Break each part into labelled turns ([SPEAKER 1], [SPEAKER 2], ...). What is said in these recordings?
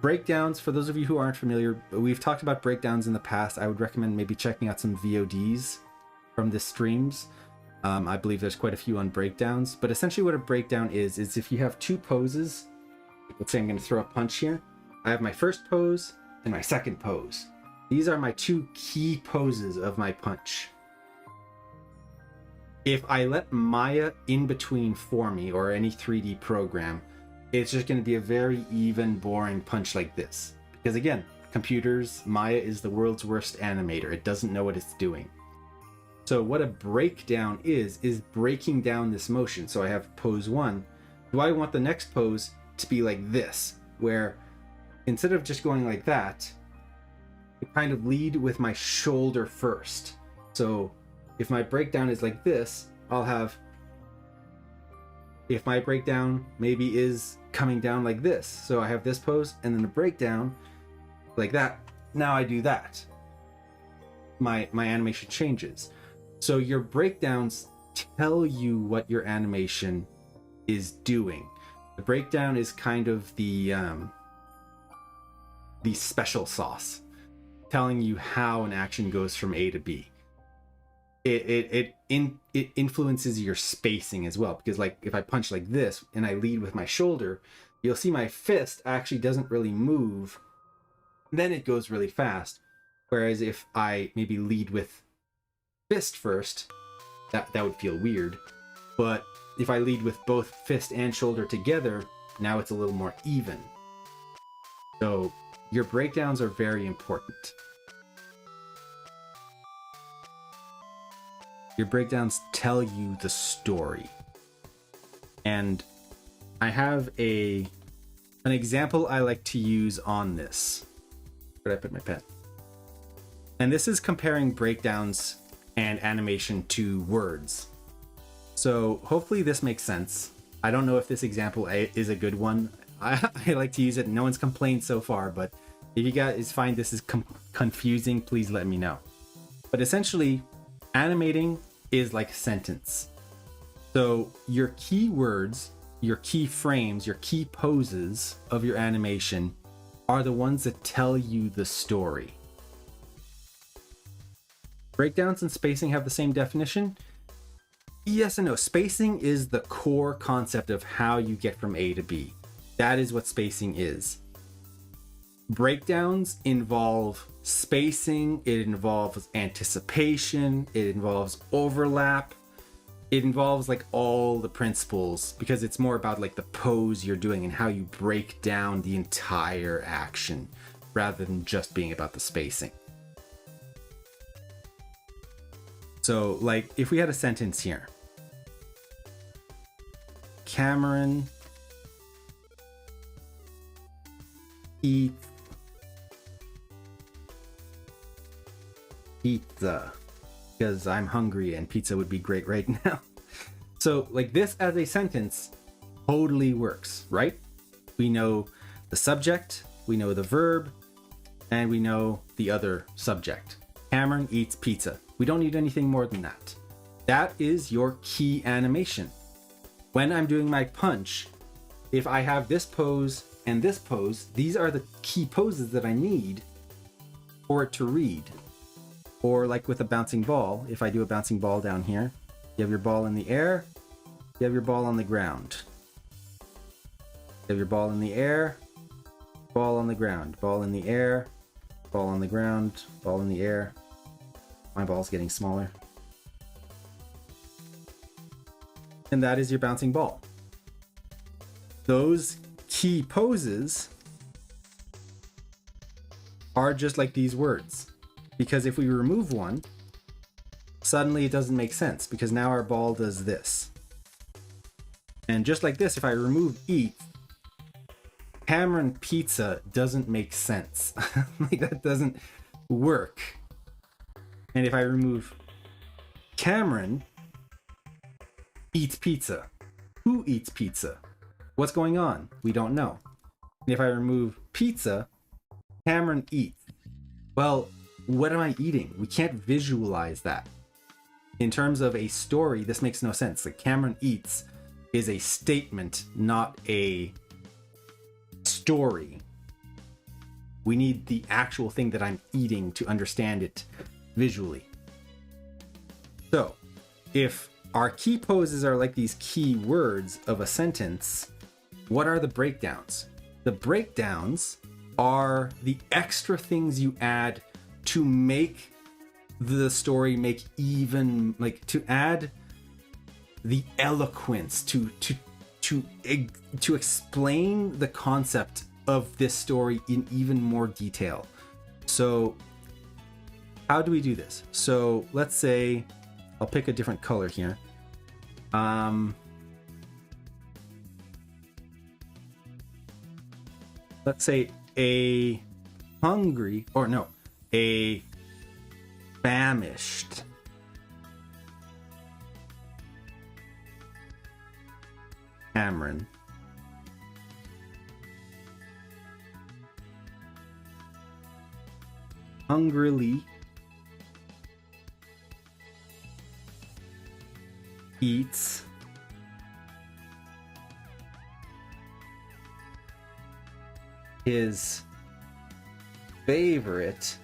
[SPEAKER 1] breakdowns, for those of you who aren't familiar, we've talked about breakdowns in the past. I would recommend maybe checking out some VODs from the streams. I believe there's quite a few on breakdowns, but essentially what a breakdown is if you have two poses. Let's say I'm going to throw a punch here. I have my first pose and my second pose. These are my two key poses of my punch. If I let Maya in between for me, or any 3D program, it's just going to be a very even, boring punch like this. Because again, computers, Maya is the world's worst animator. It doesn't know what it's doing. So what a breakdown is breaking down this motion. So I have pose 1. Do I want the next pose to be like this, where instead of just going like that, I kind of lead with my shoulder first. So if my breakdown is like this, I'll have, if my breakdown maybe is coming down like this, so I have this pose and then a breakdown like that. Now I do that. My animation changes. So your breakdowns tell you what your animation is doing. The breakdown is kind of the special sauce, telling you how an action goes from A to B. It influences your spacing as well, because like if I punch like this and I lead with my shoulder, you'll see my fist actually doesn't really move. Then it goes really fast. Whereas if I maybe lead with fist first, that would feel weird. But if I lead with both fist and shoulder together, now it's a little more even. So your breakdowns are very important. Your breakdowns tell you the story. And I have an example I like to use on this. Where did I put my pen? And this is comparing breakdowns and animation to words. So hopefully this makes sense. I don't know if this example is a good one. I like to use it. No one's complained so far, but if you guys find this is confusing, please let me know. But essentially, animating is like a sentence. So your key words, your key frames, your key poses of your animation are the ones that tell you the story. Breakdowns and spacing have the same definition. Yes and no. Spacing is the core concept of how you get from A to B. That is what spacing is. Breakdowns involve spacing, it involves anticipation, it involves overlap, it involves like all the principles, because it's more about like the pose you're doing and how you break down the entire action rather than just being about the spacing. So like if we had a sentence here, Cameron eats pizza because I'm hungry and pizza would be great right now. So like this as a sentence totally works, right? We know the subject, we know the verb, and we know the other subject. Cameron eats pizza. We don't need anything more than that. That is your key animation. When I'm doing my punch, if I have this pose and this pose, these are the key poses that I need for it to read. Or like with a bouncing ball, if I do a bouncing ball down here, you have your ball in the air, you have your ball on the ground. You have your ball in the air, ball on the ground, ball in the air, ball on the ground, ball in the air. My ball's getting smaller. And that is your bouncing ball. Those key poses are just like these words. Because if we remove one, suddenly it doesn't make sense, because now our ball does this. And just like this, if I remove eat, Cameron pizza doesn't make sense. Like that doesn't work. And if I remove Cameron eats pizza, who eats pizza? What's going on? We don't know. And if I remove pizza, Cameron eats. Well, what am I eating? We can't visualize that. In terms of a story, this makes no sense. Like Cameron eats is a statement, not a story. We need the actual thing that I'm eating to understand it visually. So if our key poses are like these key words of a sentence, what are the breakdowns? The breakdowns are the extra things you add to make the story make even, like, to add the eloquence to explain the concept of this story in even more detail. So how do we do this? So let's say I'll pick a different color here. Let's say a famished Cameron hungrily eats his favorite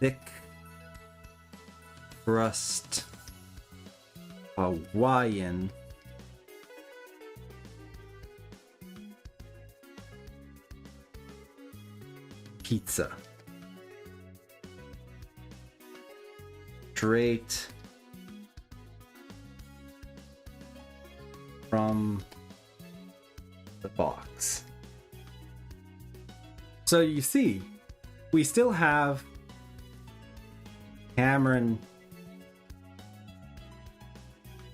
[SPEAKER 1] thick crust Hawaiian pizza straight from the box. So you see, we still have Cameron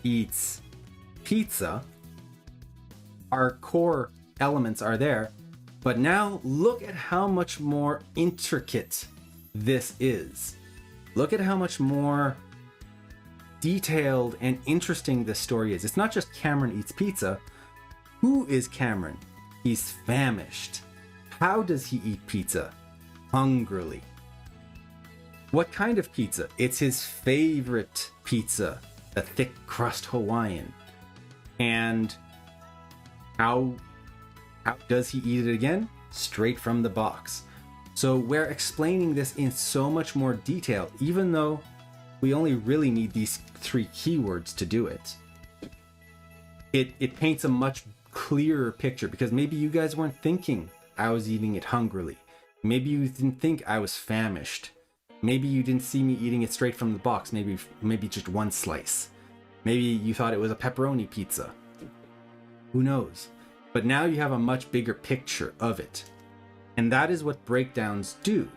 [SPEAKER 1] eats pizza. Our core elements are there, but now look at how much more intricate this is. Look at how much more detailed and interesting this story is. It's not just Cameron eats pizza. Who is Cameron? He's famished. How does he eat pizza? Hungrily. What kind of pizza? It's his favorite pizza, a thick crust Hawaiian. And how does he eat it again? Straight from the box. So we're explaining this in so much more detail, even though we only really need these 3 keywords to do it. It paints a much clearer picture, because maybe you guys weren't thinking I was eating it hungrily. Maybe you didn't think I was famished. Maybe you didn't see me eating it straight from the box, maybe just one slice. Maybe you thought it was a pepperoni pizza. Who knows? But now you have a much bigger picture of it. And that is what breakdowns do.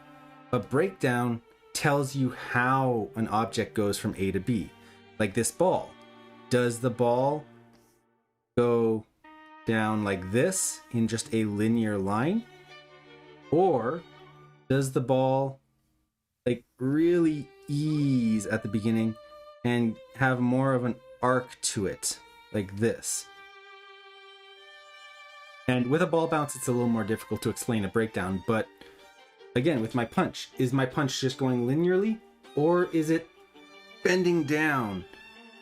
[SPEAKER 1] A breakdown tells you how an object goes from A to B. Like this ball. Does the ball go down like this in just a linear line? Or does the ball like really ease at the beginning and have more of an arc to it, like this? And with a ball bounce, it's a little more difficult to explain a breakdown, but again, with my punch, is my punch just going linearly, or is it bending down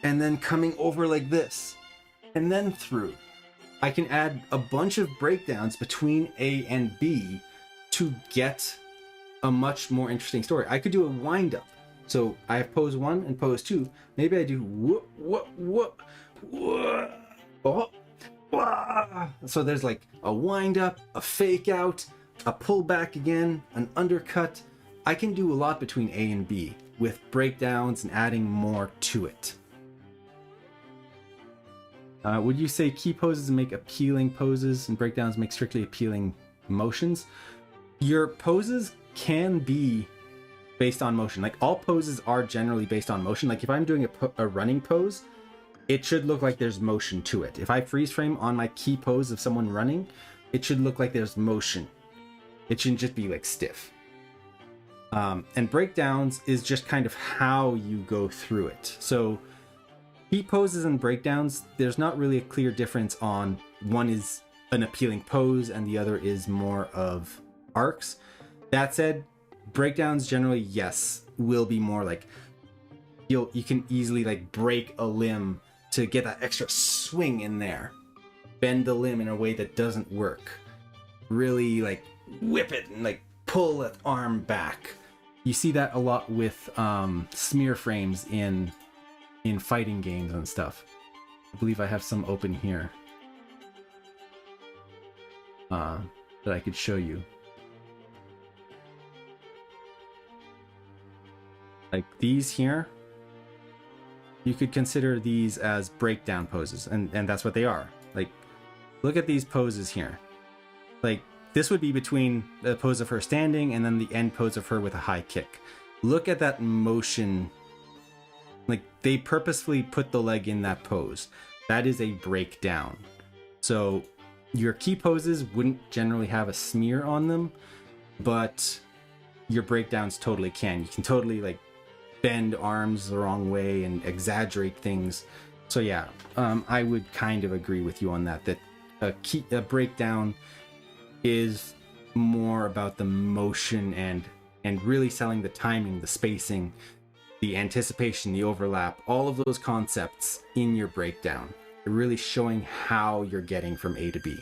[SPEAKER 1] and then coming over like this and then through? I can add a bunch of breakdowns between A and B to get a much more interesting story. I could do a wind up. So I have pose 1 and pose 2. Maybe I do whoop, whoop, whoop, whoop, oh. So there's like a wind up, a fake out, a pull back again, an undercut. I can do a lot between A and B with breakdowns and adding more to it. Would you say key poses make appealing poses and breakdowns make strictly appealing motions? Your poses can be based on motion. Like all poses are generally based on motion. Like if I'm doing a running pose, it should look like there's motion to it. If I freeze frame on my key pose of someone running, it should look like there's motion. It shouldn't just be like stiff. And breakdowns is just kind of how you go through it. So key poses and breakdowns, there's not really a clear difference on one is an appealing pose and the other is more of arcs. That said, breakdowns generally, yes, will be more like you can easily like break a limb to get that extra swing in there. bend the limb in a way that doesn't work. Really like whip it and like pull that arm back. You see that a lot with smear frames in fighting games and stuff. I believe I have some open here that I could show you. Like these here, you could consider these as breakdown poses, and that's what they are. Like, look at these poses here. Like, this would be between the pose of her standing and then the end pose of her with a high kick. Look at that motion. Like, they purposefully put the leg in that pose. That is a breakdown. So your key poses wouldn't generally have a smear on them, but your breakdowns totally can. You can totally like bend arms the wrong way and exaggerate things. So yeah, I would kind of agree with you on that, that a breakdown is more about the motion and really selling the timing, the spacing, the anticipation, the overlap, all of those concepts in your breakdown. Really showing how you're getting from A to B.